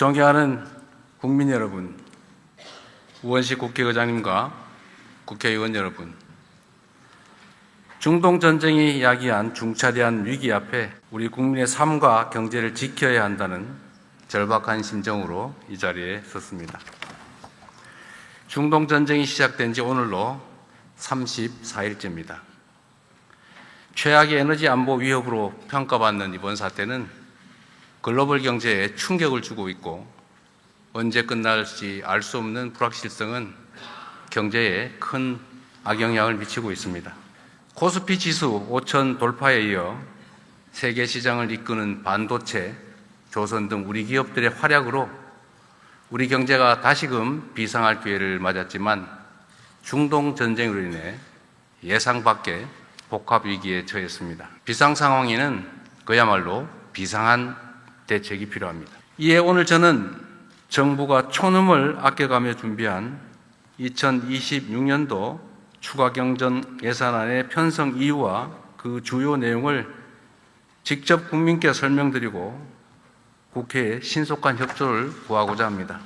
존경하는 국민 여러분, 우원식 국회의장님과 국회의원 여러분, 중동 전쟁이 야기한 중차대한 위기 앞에 우리 국민의 삶과 경제를 지켜야 한다는 절박한 심정으로 이 자리에 섰습니다. 중동 전쟁이 시작된 지 오늘로 34일째입니다. 최악의 에너지 안보 위협으로 평가받는 이번 사태는 글로벌 경제에 충격을 주고 있고 언제 끝날지 알 수 없는 불확실성은 경제에 큰 악영향을 미치고 있습니다. 코스피 지수 5천 돌파에 이어 세계 시장을 이끄는 반도체, 조선 등 우리 기업들의 활약으로 우리 경제가 다시금 비상할 기회를 맞았지만 중동 전쟁으로 인해 예상 밖의 복합 위기에 처했습니다. 비상 상황에는 그야말로 비상한 대책이 필요합니다. 이에 오늘 저는 정부가 촌음을 아껴가며 준비한 2026년도 추가경정 예산안의 편성 이유와 그 주요 내용을 직접 국민께 설명드리고 국회에 신속한 협조를 구하고자 합니다.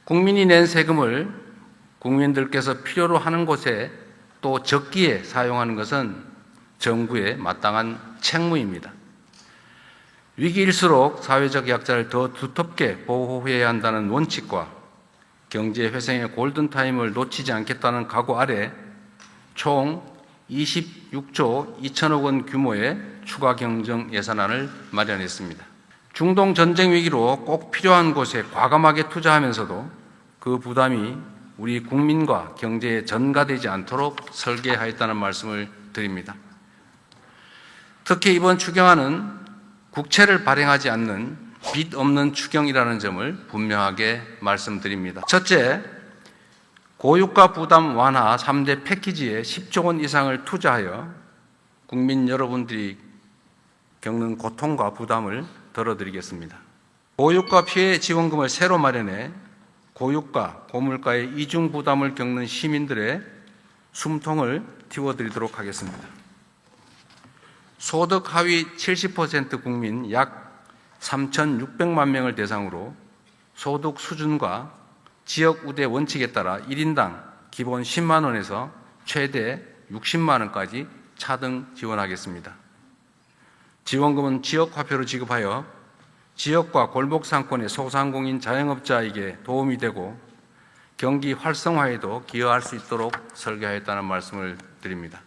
국민이 낸 세금을 국민들께서 필요로 하는 곳에 또 적기에 사용하는 것은 정부의 마땅한 책무입니다. 위기일수록 사회적 약자를 더 두텁게 보호해야 한다는 원칙과 경제 회생의 골든타임을 놓치지 않겠다는 각오 아래 총 26조 2천억 원 규모의 추가 경정 예산안을 마련했습니다. 중동 전쟁 위기로 꼭 필요한 곳에 과감하게 투자하면서도 그 부담이 우리 국민과 경제에 전가되지 않도록 설계하였다는 말씀을 드립니다. 특히 이번 추경안은 국채를 발행하지 않는 빚 없는 추경이라는 점을 분명하게 말씀드립니다. 첫째, 고유가 부담 완화 3대 패키지에 10조 원 이상을 투자하여 국민 여러분들이 겪는 고통과 부담을 덜어드리겠습니다. 고유가 피해 지원금을 새로 마련해 고유가, 고물가의 이중 부담을 겪는 시민들의 숨통을 틔워드리도록 하겠습니다. 소득 하위 70% 국민 약 3,600만 명을 대상으로 소득 수준과 지역 우대 원칙에 따라 1인당 기본 10만 원에서 최대 60만 원까지 차등 지원하겠습니다. 지원금은 지역 화폐로 지급하여 지역과 골목 상권의 소상공인 자영업자에게 도움이 되고 경기 활성화에도 기여할 수 있도록 설계하였다는 말씀을 드립니다.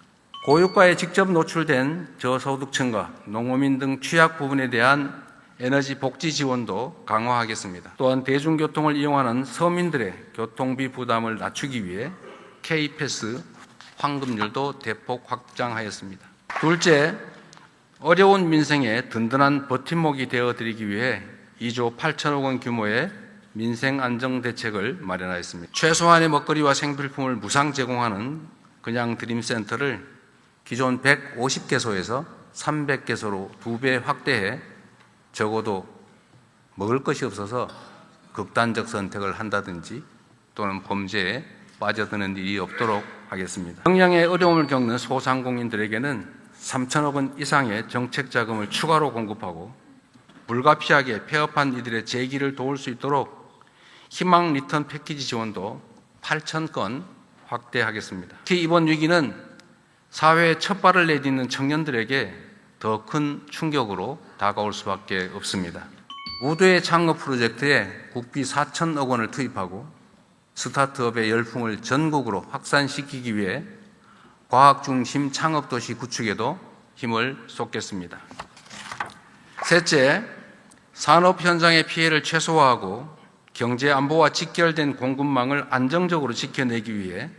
고유가에 직접 노출된 저소득층과 농어민 등 취약 부분에 대한 에너지 복지 지원도 강화하겠습니다. 또한 대중교통을 이용하는 서민들의 교통비 부담을 낮추기 위해 K패스 환급률도 대폭 확장하였습니다. 둘째, 어려운 민생에 든든한 버팀목이 되어드리기 위해 2조 8천억 원 규모의 민생안정대책을 마련하였습니다. 최소한의 먹거리와 생필품을 무상 제공하는 그냥드림센터를 기존 150개소에서 300개소로 2배 확대해 적어도 먹을 것이 없어서 극단적 선택을 한다든지 또는 범죄에 빠져드는 일이 없도록 하겠습니다. 경영에 어려움을 겪는 소상공인들에게는 3천억 원 이상의 정책 자금을 추가로 공급하고 불가피하게 폐업한 이들의 재기를 도울 수 있도록 희망 리턴 패키지 지원도 8천 건 확대하겠습니다. 특히 이번 위기는 사회에 첫 발을 내딛는 청년들에게 더 큰 충격으로 다가올 수밖에 없습니다. 무도의 창업 프로젝트에 국비 4천억 원을 투입하고 스타트업의 열풍을 전국으로 확산시키기 위해 과학 중심 창업도시 구축에도 힘을 쏟겠습니다. 셋째, 산업 현장의 피해를 최소화하고 경제 안보와 직결된 공급망을 안정적으로 지켜내기 위해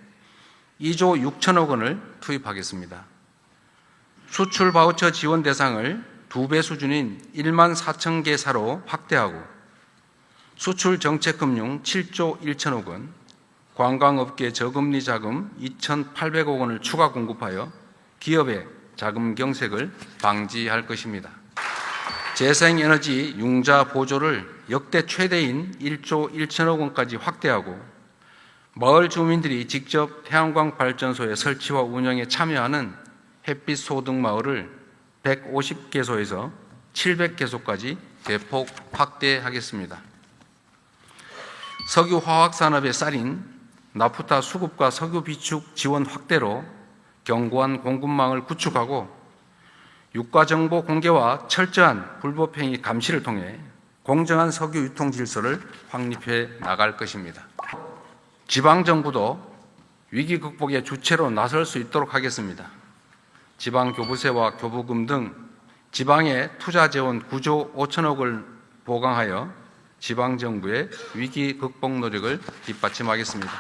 2조 6천억 원을 투입하겠습니다. 수출 바우처 지원 대상을 2배 수준인 1만 4천 개사로 확대하고 수출 정책금융 7조 1천억 원, 관광업계 저금리 자금 2,800억 원을 추가 공급하여 기업의 자금 경색을 방지할 것입니다. 재생에너지 융자 보조를 역대 최대인 1조 1천억 원까지 확대하고 마을 주민들이 직접 태양광 발전소의 설치와 운영에 참여하는 햇빛 소득 마을을 150개소에서 700개소까지 대폭 확대하겠습니다. 석유 화학 산업의 쌀인 나프타 수급과 석유 비축 지원 확대로 견고한 공급망을 구축하고 유가 정보 공개와 철저한 불법행위 감시를 통해 공정한 석유 유통 질서를 확립해 나갈 것입니다. 지방정부도 위기 극복의 주체로 나설 수 있도록 하겠습니다. 지방교부세와 교부금 등 지방의 투자 재원 9조 5천억을 보강하여 지방정부의 위기 극복 노력을 뒷받침하겠습니다.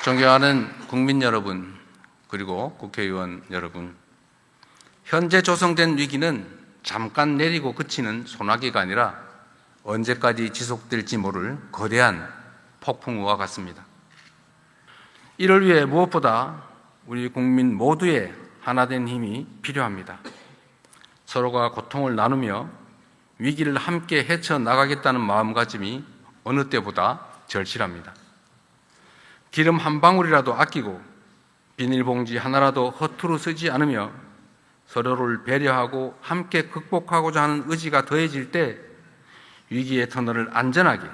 존경하는 국민 여러분, 그리고 국회의원 여러분, 현재 조성된 위기는 잠깐 내리고 그치는 소나기가 아니라 언제까지 지속될지 모를 거대한 폭풍우와 같습니다. 이를 위해 무엇보다 우리 국민 모두의 하나된 힘이 필요합니다. 서로가 고통을 나누며 위기를 함께 헤쳐나가겠다는 마음가짐이 어느 때보다 절실합니다. 기름 한 방울이라도 아끼고 비닐봉지 하나라도 허투루 쓰지 않으며 서로를 배려하고 함께 극복하고자 하는 의지가 더해질 때 위기의 터널을 안전하게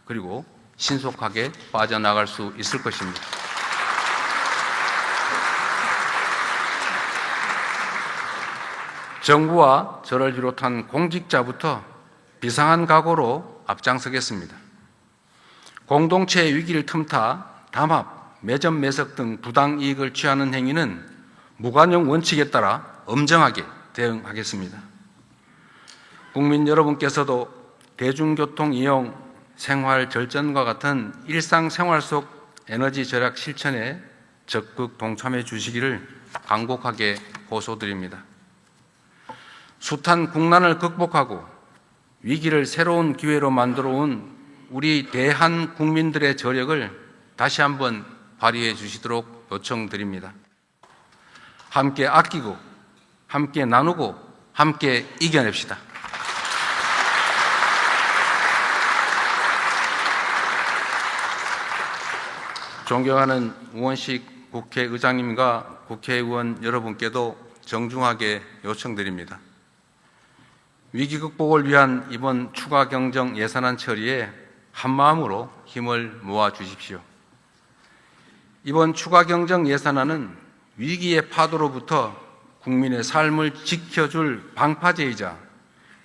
그리고 신속하게 빠져나갈 수 있을 것입니다. 정부와 저를 비롯한 공직자부터 비상한 각오로 앞장서겠습니다. 공동체의 위기를 틈타 담합, 매점 매석 등 부당 이익을 취하는 행위는 무관용 원칙에 따라 엄정하게 대응하겠습니다. 국민 여러분께서도 대중교통 이용, 생활 절전과 같은 일상생활 속 에너지 절약 실천에 적극 동참해 주시기를 간곡하게 호소드립니다. 숱한 국난을 극복하고 위기를 새로운 기회로 만들어 온 우리 대한 국민들의 저력을 다시 한번 발휘해 주시도록 요청드립니다. 함께 아끼고, 함께 나누고, 함께 이겨냅시다. 존경하는 우원식 국회의장님과 국회의원 여러분께도 정중하게 요청드립니다. 위기 극복을 위한 이번 추가 경정 예산안 처리에 한마음으로 힘을 모아 주십시오. 이번 추가 경정 예산안은 위기의 파도로부터 국민의 삶을 지켜줄 방파제이자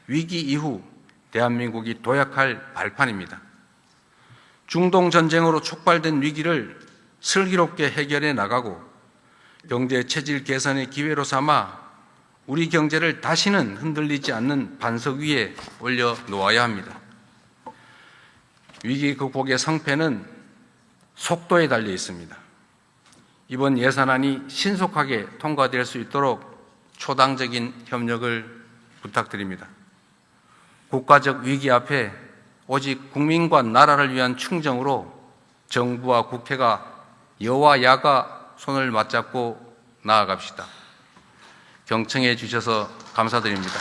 위기 이후 대한민국이 도약할 발판입니다. 중동 전쟁으로 촉발된 위기를 슬기롭게 해결해 나가고 경제 체질 개선의 기회로 삼아 우리 경제를 다시는 흔들리지 않는 반석 위에 올려놓아야 합니다. 위기 극복의 성패는 속도에 달려 있습니다. 이번 예산안이 신속하게 통과될 수 있도록 초당적인 협력을 부탁드립니다. 국가적 위기 앞에 오직 국민과 나라를 위한 충정으로 정부와 국회가 여와 야가 손을 맞잡고 나아갑시다. 경청해 주셔서 감사드립니다.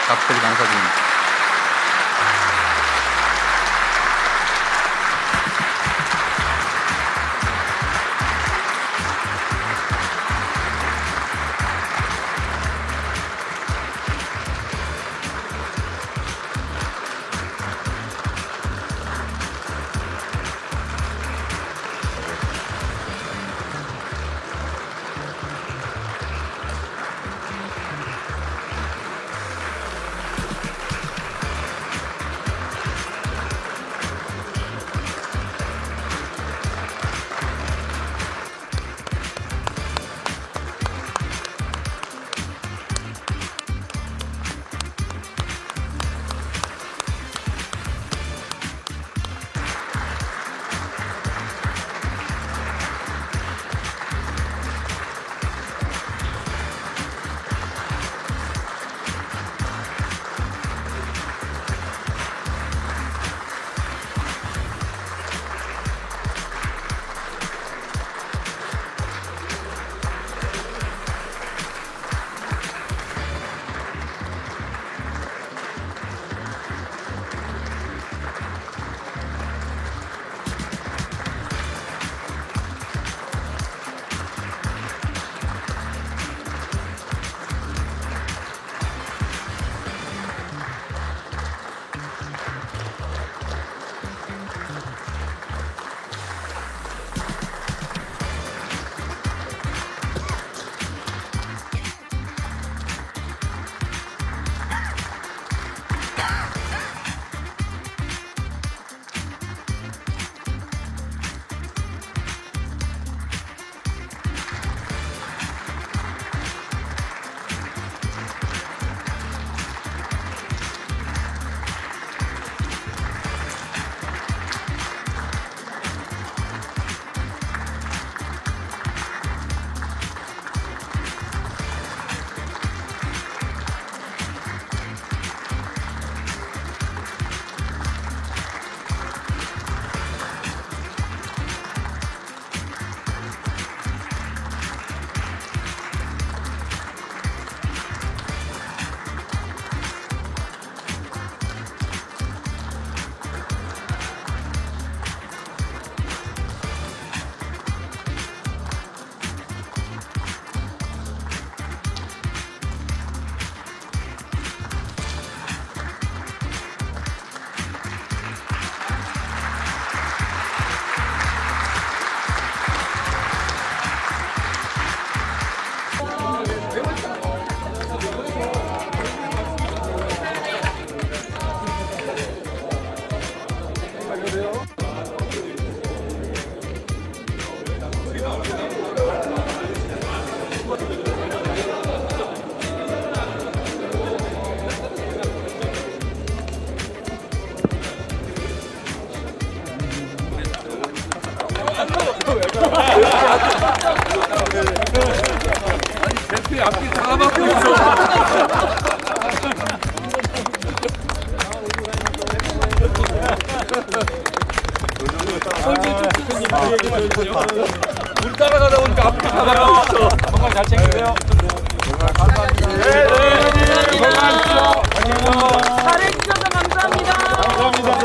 각별히 감사드립니다. 앞뒤 다 막혀 있어. 우리 따라가다 보니까 앞뒤 다 막혀 있어. 건강 잘 챙기세요. 잘해주셔서 감사합니다.